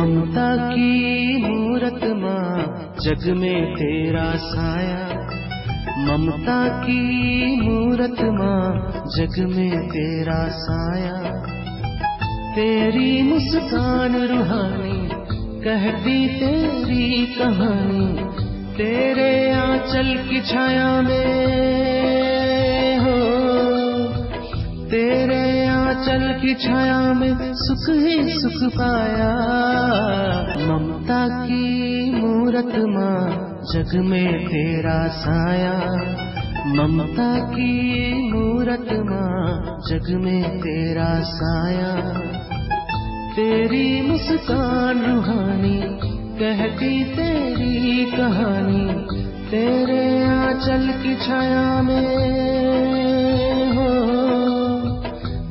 ममता की मूरत माँ जग में तेरा साया, ममता की मूरत माँ जग में तेरा साया। तेरी मुस्कान रूहानी कहती तेरी कहानी, तेरे आंचल की छाया में हो, तेरे आंचल की छाया में सुख ही सुख पाया। ममता की मूरत माँ जग में तेरा साया, ममता की मूरत माँ जग में तेरा साया। तेरी मुस्कान रूहानी कहती तेरी कहानी, तेरे आंचल की छाया में हो,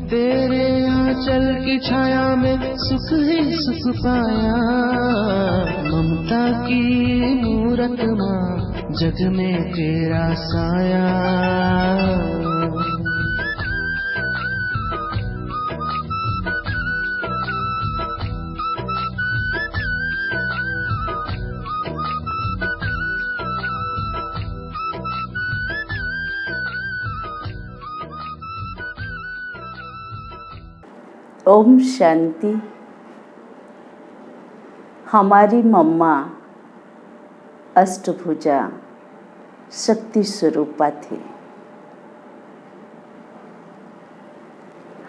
तेरे आंचल की छाया में सुख ही सुख पाया। ममता की मूरत माँ जग में तेरा साया। ओम शांति। हमारी मम्मा अष्टभुजा शक्ति स्वरूपा थी।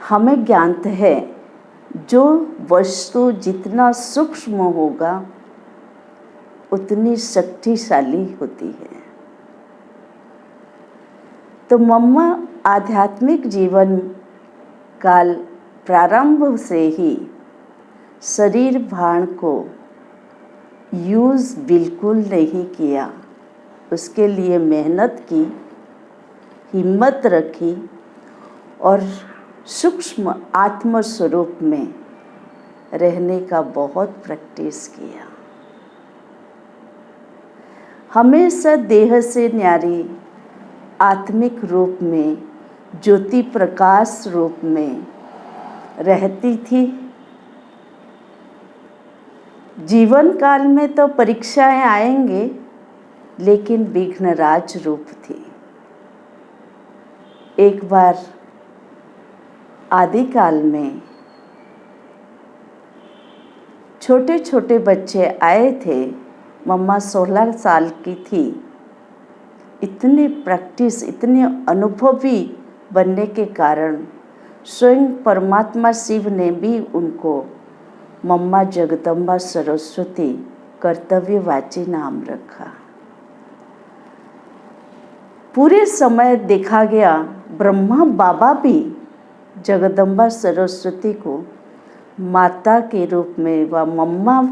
हमें ज्ञात है जो वस्तु जितना सूक्ष्म होगा उतनी शक्तिशाली होती है। तो मम्मा आध्यात्मिक जीवन काल प्रारंभ से ही शरीर भान को यूज़ बिल्कुल नहीं किया, उसके लिए मेहनत की, हिम्मत रखी और सूक्ष्म आत्म स्वरूप में रहने का बहुत प्रैक्टिस किया। हमेशा देह से न्यारी आत्मिक रूप में, ज्योति प्रकाश रूप में रहती थी। जीवन काल में तो परीक्षाएं आएंगे, लेकिन विघ्नराज रूप थी। एक बार आदिकाल में छोटे छोटे बच्चे आए थे। मम्मा 16 साल की थी। इतने प्रैक्टिस, इतने अनुभवी बनने के कारण स्वयं परमात्मा शिव ने भी उनको मम्मा जगदम्बा सरस्वती कर्तव्यवाची नाम रखा। पूरे समय देखा गया ब्रह्मा बाबा भी जगदम्बा सरस्वती को माता के रूप में व मम्मा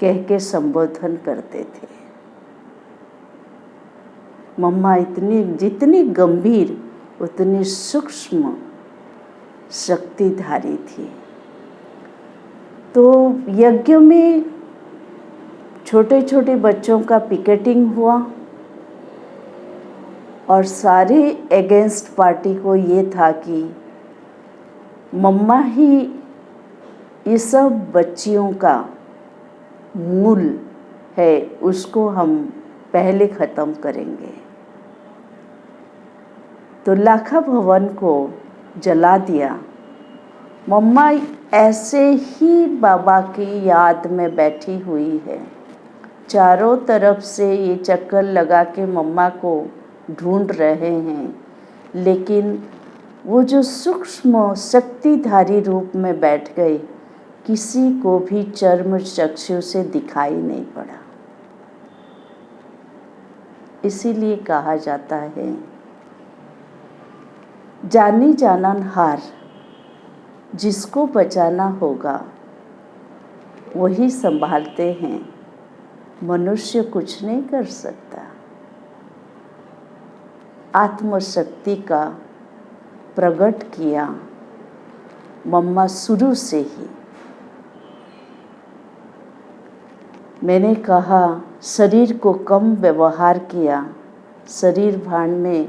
कह के संबोधन करते थे। मम्मा जितनी गंभीर उतनी सूक्ष्म शक्तिधारी थी। तो यज्ञ में छोटे छोटे बच्चों का पिकेटिंग हुआ और सारे अगेंस्ट पार्टी को ये था कि मम्मा ही ये सब बच्चियों का मूल है, उसको हम पहले ख़त्म करेंगे। तो लाखा भवन को जला दिया। मम्मा ऐसे ही बाबा की याद में बैठी हुई है। चारों तरफ से ये चक्कर लगा के मम्मा को ढूंढ रहे हैं, लेकिन वो जो सूक्ष्म शक्तिधारी रूप में बैठ गई, किसी को भी चर्म चक्षु से दिखाई नहीं पड़ा। इसीलिए कहा जाता है जानी जानान हार, जिसको बचाना होगा वही संभालते हैं, मनुष्य कुछ नहीं कर सकता। आत्मशक्ति का प्रकट किया मम्मा शुरू से ही। मैंने कहा शरीर को कम व्यवहार किया, शरीर भान में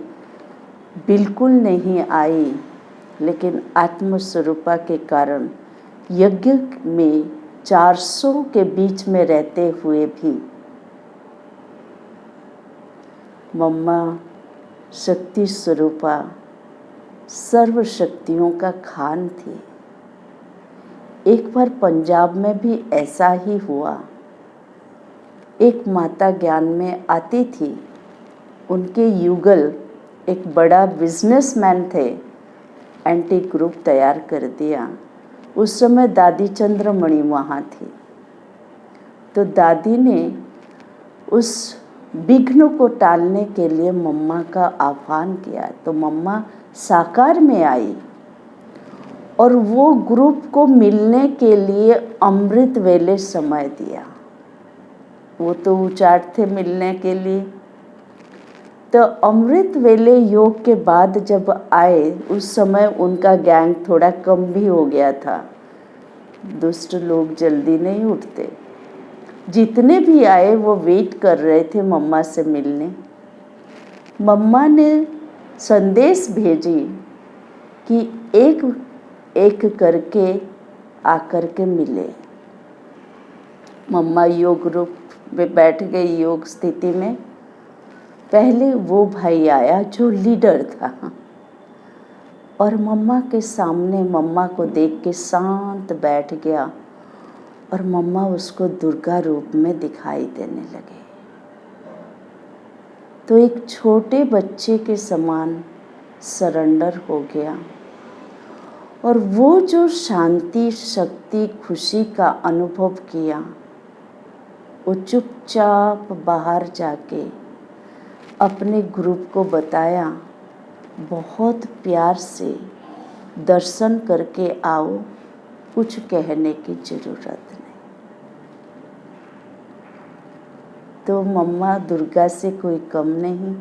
बिल्कुल नहीं आई, लेकिन आत्मस्वरूपा के कारण यज्ञ में 400 के बीच में रहते हुए भी मम्मा शक्ति स्वरूपा सर्व शक्तियों का खान थी। एक बार पंजाब में भी ऐसा ही हुआ। एक माता ज्ञान में आती थी, उनके युगल एक बड़ा बिजनेसमैन थे, एंटी ग्रुप तैयार कर दिया। उस समय दादी चंद्रमणि वहाँ थी। तो दादी ने उस विघ्न को टालने के लिए मम्मा का आह्वान किया। तो मम्मा साकार में आई और वो ग्रुप को मिलने के लिए अमृत वेले समय दिया। वो तो उचाट थे मिलने के लिए। तो अमृत वेले योग के बाद जब आए, उस समय उनका गैंग थोड़ा कम भी हो गया था। दुष्ट लोग जल्दी नहीं उठते। जितने भी आए वो वेट कर रहे थे मम्मा से मिलने। मम्मा ने संदेश भेजी कि एक एक करके आकर के मिले। मम्मा योग रूप में बैठ गई, योग स्थिति में। पहले वो भाई आया जो लीडर था और मम्मा के सामने मम्मा को देख के शांत बैठ गया और मम्मा उसको दुर्गा रूप में दिखाई देने लगे। तो एक छोटे बच्चे के समान सरेंडर हो गया और वो जो शांति, शक्ति, खुशी का अनुभव किया, वो चुपचाप बाहर जाके अपने ग्रुप को बताया, बहुत प्यार से दर्शन करके आओ, कुछ कहने की ज़रूरत नहीं। तो मम्मा दुर्गा से कोई कम नहीं,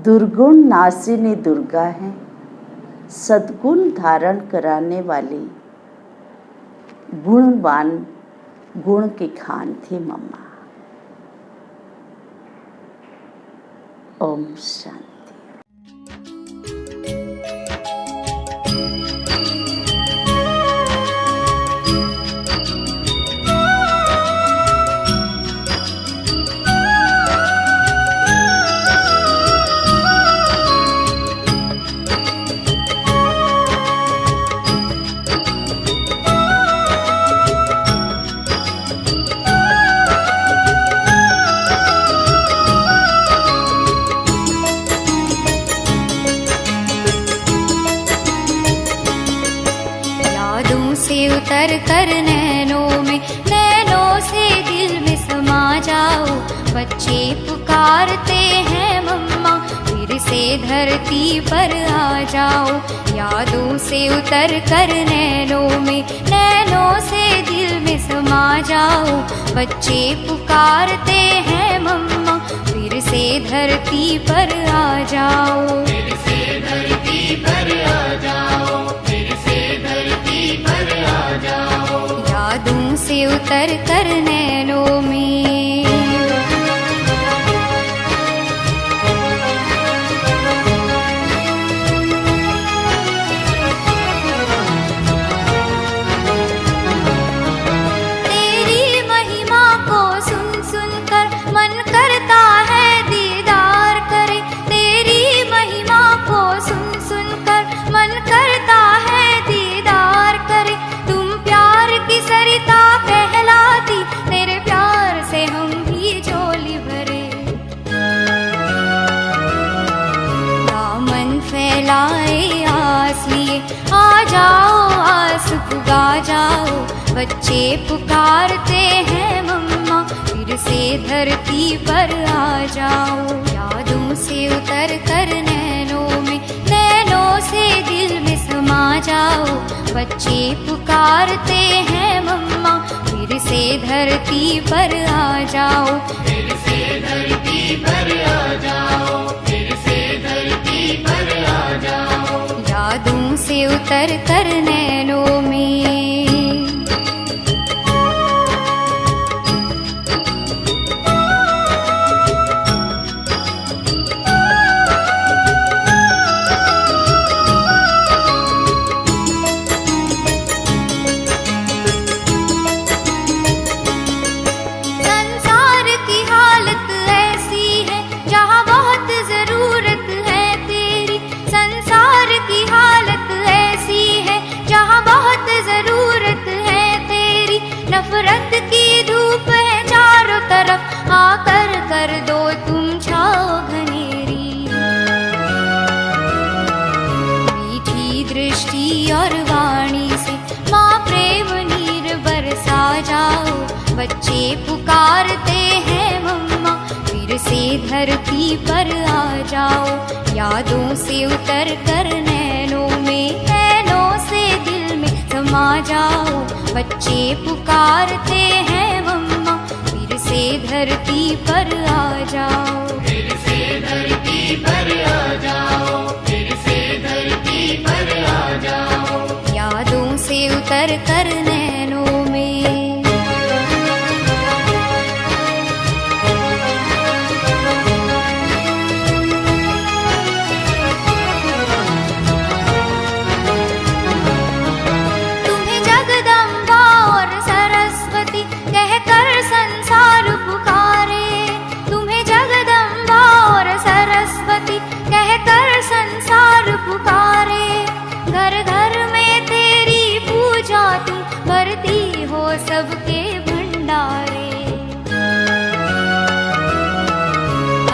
दुर्गुण नाशिनी दुर्गा है, सद्गुण धारण कराने वाली गुणवान, गुण की खान थी मम्मा। ओम शांति। उतर कर नैनों से दिल में समा जाओ। बच्चे पुकारते हैं मम्मा, फिर से धरती पर आ जाओ। यादों से उतर कर नैनों से दिल में समा जाओ। बच्चे पुकारते हैं मम्मा, फिर से धरती पर आ जाओ। फिर से धरती पर आ जाओ, फिर से धरती पर आ जाओ। यादों से उतर कर नैनों में। तेरी महिमा को सुन सुन कर मन करता है दीदार करे। तेरी महिमा को सुन सुन कर मन करता है दीदार करे। तुम प्यार की सरिता कहलाती, तेरे प्यार से हम भी झोली भरे। दामन फैलाए आस लिए, आ जाओ आस पुगा जाओ। बच्चे पुकारते हैं मम्मा, फिर से धरती पर आ जाओ। यादों से उतर कर नैनों से दिल में समा जाओ। बच्चे पुकारते हैं मम्मा, फिर से धरती पर आ जाओ। फिर से धरती पर आ जाओ, फिर से धरती पर आ जाओ। यादों से उतर कर नैनों में। मधुर वाणी से माँ प्रेम नीर बरसा जाओ। बच्चे पुकारते हैं मम्मा फिर से धरती पर आ जाओ। यादों से उतर कर नैनों में, नैनों से दिल में समा जाओ। बच्चे पुकारते हैं मम्मा फिर से धरती पर आ जाओ। फिर से धरती पर आ जाओ, फिर से धरती पर आ जाओ। यादों से उतर कर नैनों में। तुम्हें जगदम्बा और सरस्वती कहकर संसार पुकारे। तुम्हें जगदम्बा और सरस्वती कहकर संसार पुकारे। घर घर में तेरी पूजा तुम करती हो सबके भंडारे।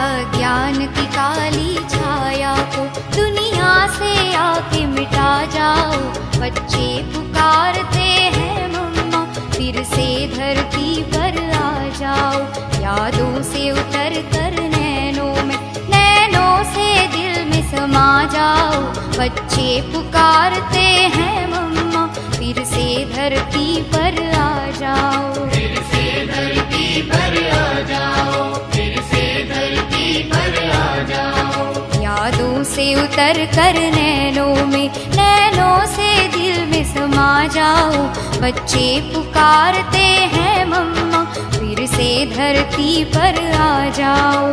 अज्ञान की काली छाया को दुनिया से आके मिटा जाओ। बच्चे पुकारते हैं मम्मा फिर से धरती पर आ जाओ। यादों से उतर कर नैनों में, नैनों से दिल में समा जाओ। बच्चे पुकारते हैं मम्मा फिर से धरती पर आ जाओ। फिर से धरती पर आ जाओ, फिर से धरती पर आ जाओ। यादों से उतर कर नैनों में, नैनों से दिल में समा जाओ। बच्चे पुकारते हैं मम्मा फिर से धरती पर आ जाओ।